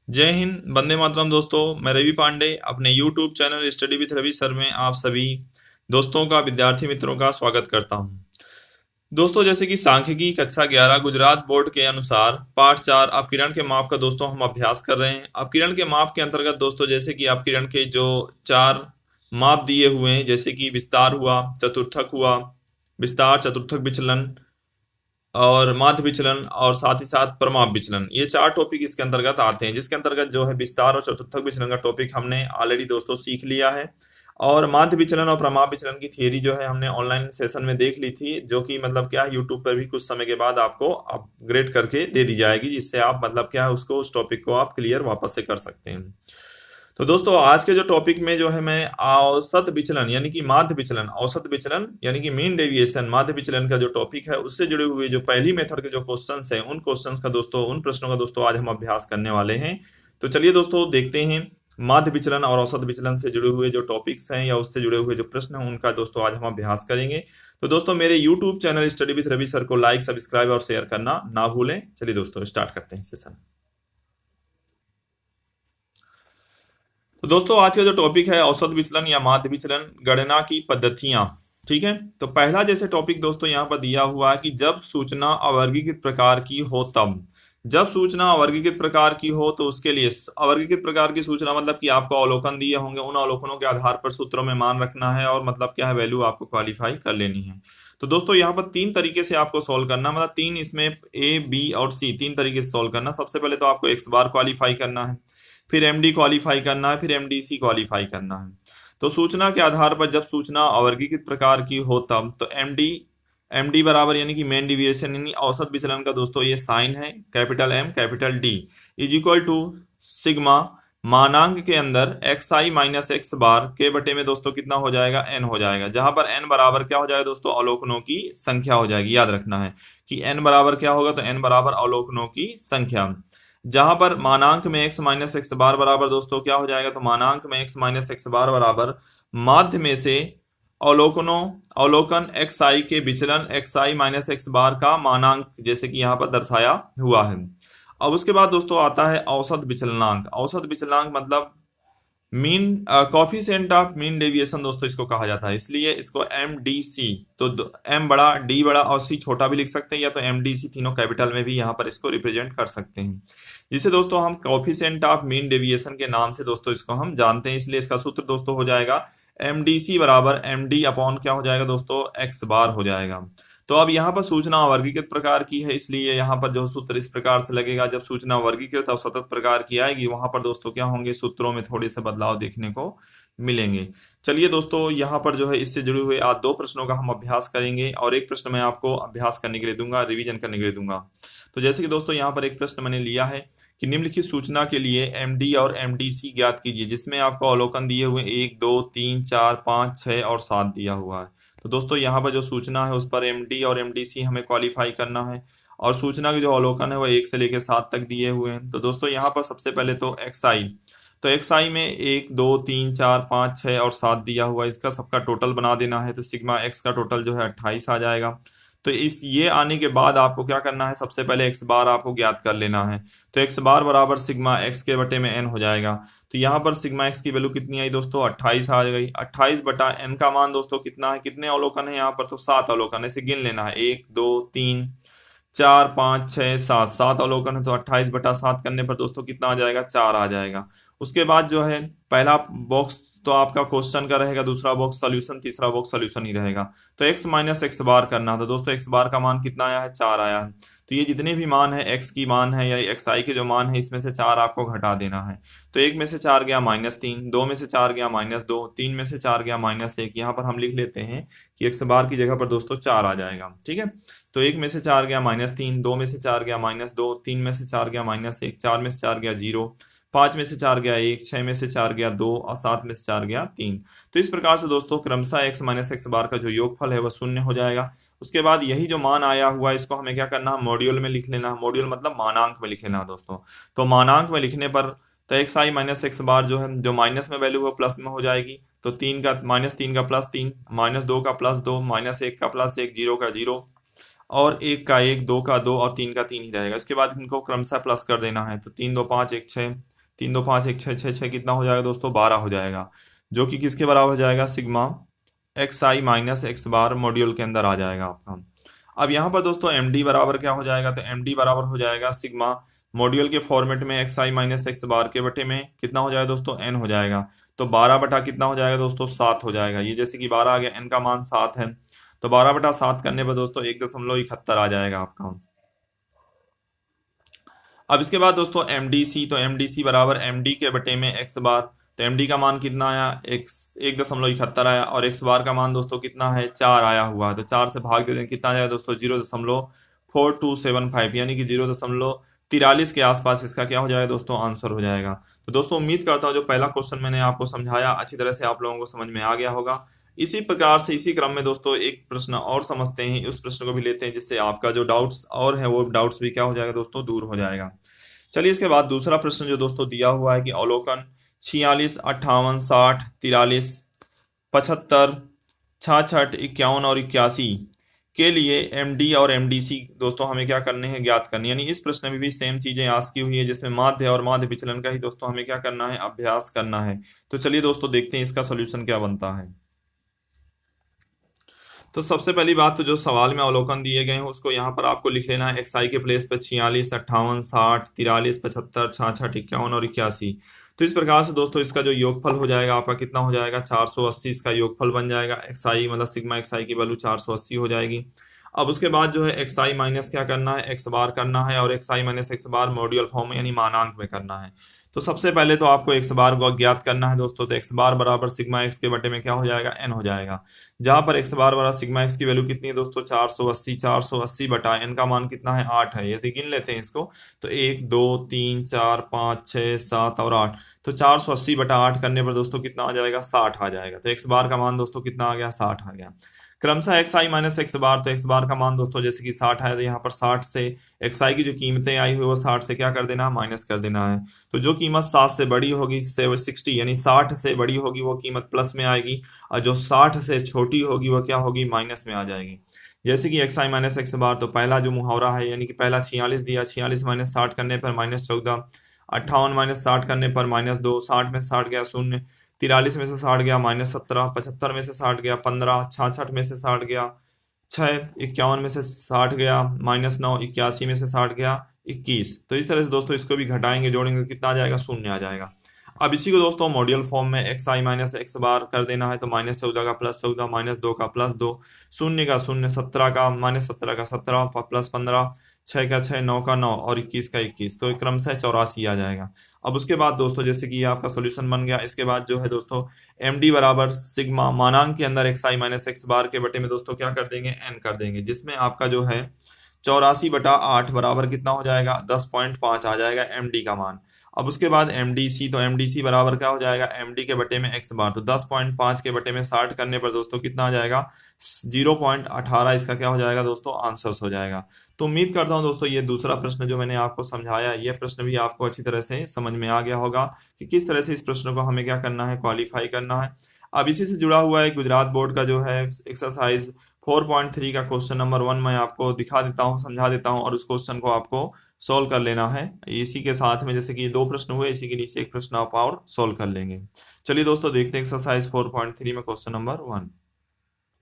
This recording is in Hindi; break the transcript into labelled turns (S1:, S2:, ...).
S1: जय हिंद, वंदे मातरम। दोस्तों, मैं रवि पांडे अपने YouTube channel study with Ravi sir में आप सभी दोस्तों का, विद्यार्थी मित्रों का स्वागत करता हूं। दोस्तों, जैसे कि सांख्यिकी कक्षा 11 गुजरात बोर्ड के अनुसार पाठ 4 अपकिरण के माप का दोस्तों हम अभ्यास कर रहे हैं। अपकिरण के माप के अंतर्गत दोस्तों, जैसे कि अपकिरण के जो चार माप दिए हुए हैं, जैसे कि विस्तार हुआ, चतुर्थक हुआ, विस्तार, चतुर्थक विचलन और माध्य विचलन और साथ ही साथ प्रमाप विचलन, ये चार टॉपिक इसके अंतर्गत आते हैं। जिसके अंतर्गत जो है विस्तार और चतुर्थक विचलन का टॉपिक हमने ऑलरेडी दोस्तों सीख लिया है। और माध्य विचलन और प्रमाप विचलन की थियरी जो है हमने ऑनलाइन सेशन में देख ली थी, जो कि मतलब क्या है, यूट्यूब पर भी कुछ समय के बाद आपको अपग्रेड करके दे दी जाएगी, जिससे आप मतलब क्या है उसको, उस टॉपिक को आप क्लियर वापस से कर सकते हैं। तो दोस्तों, आज के जो टॉपिक में जो है मैं औसत विचलन यानी कि माध्य विचलन, औसत विचलन यानी कि मीन डेविएशन, माध्य विचलन का जो टॉपिक है उससे जुड़े हुए जो पहली मेथड के जो क्वेश्चंस हैं, उन क्वेश्चंस का दोस्तों, उन प्रश्नों का दोस्तों आज हम अभ्यास करने वाले हैं। तो चलिए दोस्तों, देखते हैं माध्य विचलन और औसत विचलन से जुड़े हुए जो टॉपिक्स हैं या उससे जुड़े हुए जो प्रश्न हैं, उनका दोस्तों आज हम अभ्यास करेंगे। तो दोस्तों, मेरे YouTube channel study with Ravi sir को लाइक, सब्सक्राइब और शेयर करना ना भूलें। चलिए दोस्तों, स्टार्ट करते हैं सेशन। तो दोस्तों, आज का जो टॉपिक है औसत विचलन या माध्य विचलन, गणना की पद्धतियां। ठीक है, तो पहला जैसे टॉपिक दोस्तों यहाँ पर दिया हुआ है कि जब सूचना अवर्गीकृत प्रकार की हो तब। जब सूचना अवर्गीकृत प्रकार की हो तो उसके लिए अवर्गीकृत प्रकार की सूचना मतलब कि आपको अवलोकन दिए होंगे, उन अवलोकनों के आधार पर सूत्रों में मान रखना है और मतलब क्या है, वैल्यू आपको क्वालिफाई कर लेनी है। तो दोस्तों, यहाँ पर तीन तरीके से आपको सॉल्व करना, मतलब तीन इसमें ए बी और सी, तीन तरीके से सॉल्व करना। सबसे पहले तो आपको एक्स बार क्वालिफाई करना है, फिर एमडी क्वालिफाई करना है, फिर एमडीसी क्वालिफाई करना है। तो सूचना के आधार पर जब सूचना अवर्गीकृत प्रकार की हो तब, तो एमडी एमडी बराबर यानी कि मेन डिविएशन यानी औसत विचलन का दोस्तों ये साइन है, capital M capital D is equal to sigma मानांक के अंदर x i minus x bar के बटे में दोस्तों कितना हो जाएगा, एन हो जाएगा। जहां पर एन बराबर क्या हो जाएगा दोस्तों, अवलोकनों की संख्या हो जाएगी। याद रखना है कि एन बराबर क्या होगा, तो एन बराबर अवलोकनों की संख्या। जहां पर मानांक में x माइनस एक्स बार बराबर दोस्तों क्या हो जाएगा, तो मानांक में x माइनस एक्स बार बराबर माध्य में से अवलोकनों अवलोकन एक्स आई के विचलन एक्स आई माइनस एक्स बार का मानांक, जैसे कि यहाँ पर दर्शाया हुआ है। अब उसके बाद दोस्तों आता है औसत विचलनांक। औसत विचलनांक मतलब mean coefficient of mean deviation दोस्तों इसको कहा जाता है, इसलिए इसको एम डी सी, तो एम बड़ा, डी बड़ा और सी छोटा भी लिख सकते हैं, या तो एम डी सी तीनों कैपिटल में भी यहाँ पर इसको रिप्रेजेंट कर सकते हैं, जिसे दोस्तों हम कॉफिशिएंट ऑफ मीन डेविएशन के नाम से दोस्तों इसको हम जानते हैं। इसलिए इसका सूत्र दोस्तों हो जाएगा एम डी सी बराबर एम डी अपॉन क्या हो जाएगा दोस्तों, एक्स बार हो जाएगा। तो अब यहाँ पर सूचना वर्गीकृत प्रकार की है, इसलिए यहाँ पर जो सूत्र इस प्रकार से लगेगा। जब सूचना वर्गीकृत और सतत प्रकार की आएगी, वहां पर दोस्तों क्या होंगे, सूत्रों में थोड़े से बदलाव देखने को मिलेंगे। चलिए दोस्तों, यहाँ पर जो है इससे जुड़े हुए आज दो प्रश्नों का हम अभ्यास करेंगे और एक प्रश्न मैं आपको अभ्यास करने के लिए दूंगा, रिवीजन करने के लिए दूंगा। तो जैसे कि दोस्तों यहाँ पर एक प्रश्न मैंने लिया है कि निम्नलिखित सूचना के लिए एमडी और एमडीसी ज्ञात कीजिए, जिसमें आपको अवलोकन दिए हुए 1 2 3 4 5 6 और 7 दिया हुआ है। तो दोस्तों यहाँ पर जो सूचना है उस पर एमडी और एमडीसी हमें क्वालिफाई करना है, और सूचना के जो अवलोकन है वो 1 से लेकर 7 तक दिए हुए हैं। तो दोस्तों यहाँ पर सबसे पहले तो एक्सआई, तो एक्सआई में 1 2 3 4 5 6 और 7 दिया हुआ है, इसका सबका टोटल बना देना है। तो सिग्मा एक्स का टोटल जो है 28 आ जाएगा। तो इस ये आने के बाद आपको क्या करना है, सबसे पहले एक्स बार आपको ज्ञात कर लेना है। तो एक्स बार बराबर सिग्मा एक्स के बटे में एन हो जाएगा। तो यहाँ पर सिग्मा एक्स की वैल्यू कितनी आई दोस्तों, 28 आ गई। 28 बटा एन का मान दोस्तों कितना है, कितने अवलोकन है यहाँ पर, तो 7 अवलोकन है, इसे गिन लेना है। 1 2 3 4 5 6 7, 7 अवलोकन है, तो 28 बटा 7 करने पर दोस्तों कितना आ जाएगा, 4 आ जाएगा। उसके बाद जो है पहला बॉक्स तो आपका क्वेश्चन का रहेगा, दूसरा बॉक्स सॉल्यूशन, तीसरा बॉक्स सॉल्यूशन ही रहेगा। तो x माइनस एक्स बार करना था दोस्तों, x बार का मान कितना आया है, 4 आया है। तो ये जितने भी मान है x की मान है या एक्स आई के जो मान है, इसमें से 4 आपको घटा देना है। तो 1 में से 4 गया -3, 2 में से 4 गया -2, 3 में से 4 गया -1। यहाँ पर हम लिख लेते हैं कि x बार की जगह पर दोस्तों 4 आ जाएगा। ठीक है, तो 1 में से 4 गया -3, 2 में से 4 गया -2, 3 में से 4 गया -1, 4 में से 4 गया 0, 5 में से 4 गया 1, 6 में से 4 गया 2 और 7 में से 4 गया 3। तो इस प्रकार से दोस्तों क्रमशः x माइनस एक्स बार का जो योगफल है वह 0 हो जाएगा। उसके बाद यही जो मान आया हुआ है इसको हमें क्या करना है, मॉड्यूल में लिख लेना है। मॉड्यूल मतलब मानांक में लिख लेना है दोस्तों। तो मानांक में लिखने पर तो एक्स आई माइनस एक्स बार जो है, जो माइनस में वैल्यू है प्लस में हो जाएगी। तो 3 का -3 का +3, -2 का +2, -1 का +1, 0 का 0 और 1 का 1, 2 का 2 और 3 का 3 ही रहेगा। इसके बाद इनको क्रमशः प्लस कर देना है। तो 3 2 5 1 6, तीन दो पाँच एक छः छः छः कितना हो जाएगा दोस्तों 12 हो जाएगा, जो कि किसके बराबर हो जाएगा sigma x i minus x bar module के अंदर आ जाएगा आपका। अब यहाँ पर दोस्तों एम डी बराबर क्या हो जाएगा, तो एम डी बराबर हो जाएगा सिग्मा मॉड्यूल के फॉर्मेट में x i minus x bar के बटे में कितना हो जाएगा दोस्तों एन हो जाएगा। तो 12 बटा कितना हो जाएगा दोस्तों 7 हो जाएगा, ये जैसे कि 12 आ गया, एन का मान 7 है, तो 12 बटा 7 करने पर दोस्तों 1.71 आ जाएगा आपका। अब इसके बाद दोस्तों एम डी सी, तो एम डी सी बराबर एम डी के बटे में एक्स बार, तो एम डी का मान कितना आया, एक्स 1.71 आया, और एक्स बार का मान दोस्तों कितना है 4 आया हुआ है, तो 4 से भाग दे दें कितना आ जाएगा दोस्तों 0.4275, यानी कि 0.43 के आसपास इसका क्या हो जाएगा दोस्तों आंसर हो जाएगा। तो दोस्तों उम्मीद करता हूँ जो पहला क्वेश्चन मैंने आपको समझाया अच्छी तरह से आप लोगों को समझ में आ गया होगा। इसी प्रकार से इसी क्रम में दोस्तों एक प्रश्न और समझते हैं, उस प्रश्न को भी लेते हैं, जिससे आपका जो डाउट्स और है वो डाउट्स भी क्या हो जाएगा दोस्तों दूर हो जाएगा। चलिए इसके बाद दूसरा प्रश्न जो दोस्तों दिया हुआ है कि अवलोकन 46, 58, 60, 43, 75, 66, 51 और 81 के लिए एमडी और एमडीसी दोस्तों हमें क्या करने हैं ज्ञात करनी, यानी इस प्रश्न में भी सेम चीजें आस्क की हुई है, जिसमें माध्य और माध्य विचलन का ही दोस्तों हमें क्या करना है अभ्यास करना है। तो चलिए दोस्तों देखते हैं इसका सोल्यूशन क्या बनता है। तो सबसे पहली बात, तो जो सवाल में अवलोकन दिए गए हैं उसको यहाँ पर आपको लिख लेना है एक्स आई के प्लेस पे 46, 58, 60, 43, 75, 66, 51 और 81। तो इस प्रकार से दोस्तों इसका जो योगफल हो जाएगा आपका कितना हो जाएगा 480, इसका योगफल बन जाएगा एक्स आई मतलब सिग्मा एक्स आई की वैल्यू 480 हो जाएगी। अब उसके बाद जो है एक्स आई माइनस क्या करना है एक्स बार करना है, और x i minus x bar module form में यानी मानांक में करना है। तो सबसे पहले तो आपको एक्स बार को ज्ञात करना है दोस्तों, तो एक्स बार बराबर सिग्मा एक्स के बटे में क्या हो जाएगा एन हो जाएगा, जहां पर एक्स बार बराबर सिग्मा एक्स की वैल्यू कितनी है दोस्तों 480, 480 बटा एन का मान कितना है 8 है, यदि गिन लेते हैं इसको तो 1 2 3 4 5 6 7 और 8, तो 480 बटा 8 करने पर दोस्तों कितना आ जाएगा 60 आ जाएगा। तो एक्स बार का मान दोस्तों कितना आ गया 60 आ गया। क्रमशः एक्स आई माइनस एक्स बार, तो एक्स बार का मान दोस्तों जैसे कि 60 है, तो यहाँ पर 60 से एक्स आई की जो कीमतें आई हुई वो 60 से क्या कर देना है माइनस कर देना है। तो जो कीमत 7 से बड़ी होगी 60 यानी 60 से बड़ी होगी वो कीमत प्लस में आएगी, और जो 60 से छोटी होगी वो क्या होगी माइनस में आ जाएगी। जैसे कि एक्स आई माइनस एक्स बार, तो पहला जो मुहावरा है यानी कि पहला 46 दिया, 46 माइनस 60 करने पर -14, 58 माइनस 60 करने पर -2, 60 में से 60 गया 0, 43 में से 60 गया -17, 75 में से 60 गया 15, 66 में से 60 गया 6, 51 में से 60 गया -9, 81 में से 60 गया 21। तो इस तरह से दोस्तों इसको भी घटाएंगे जोड़ेंगे तो कितना आ जाएगा 0 आ जाएगा। अब इसी को दोस्तों मॉड्यूल फॉर्म में एक्स आई माइनस एक्स बार कर देना है, तो -14 का +14, -2 का +2, 0 का 0, 17 का -17 का 17, +15, 6 का 6, 9 का 9 और 21 का 21, तो क्रमशः 84 आ जाएगा। अब उसके बाद दोस्तों जैसे कि ये आपका सोल्यूशन बन गया, इसके बाद जो है दोस्तों एम डी बराबर सिग्मा मानांक के अंदर x i minus x bar के बटे में दोस्तों क्या कर देंगे एन कर देंगे, जिसमें आपका जो है 84/8 बराबर कितना हो जाएगा 10.5 आ जाएगा एम डी का मान। अब उसके बाद एम डी सी, तो एम डी सी बराबर क्या हो जाएगा एम डी के बटे में एक्स बार, तो 10.5 के बटे में 60 करने पर दोस्तों कितना आ जाएगा 0.18, इसका क्या हो जाएगा दोस्तों आंसर्स हो जाएगा। तो उम्मीद करता हूं दोस्तों ये दूसरा प्रश्न जो मैंने आपको समझाया ये प्रश्न भी आपको अच्छी तरह से समझ में आ गया होगा कि किस तरह से इस प्रश्न को हमें क्या करना है क्वालिफाई करना है। अब इसी से जुड़ा हुआ है गुजरात बोर्ड का जो है एक्सरसाइज 4.3 का क्वेश्चन नंबर 1 मैं आपको दिखा देता हूं समझा देता हूं, और उस क्वेश्चन को आपको सॉल्व कर लेना है। इसी के साथ में जैसे कि 2 प्रश्न हुए इसी के नीचे एक प्रश्न आप और सॉल्व कर लेंगे। चलिए दोस्तों देखते हैं एक्सरसाइज 4.3 में क्वेश्चन नंबर 1।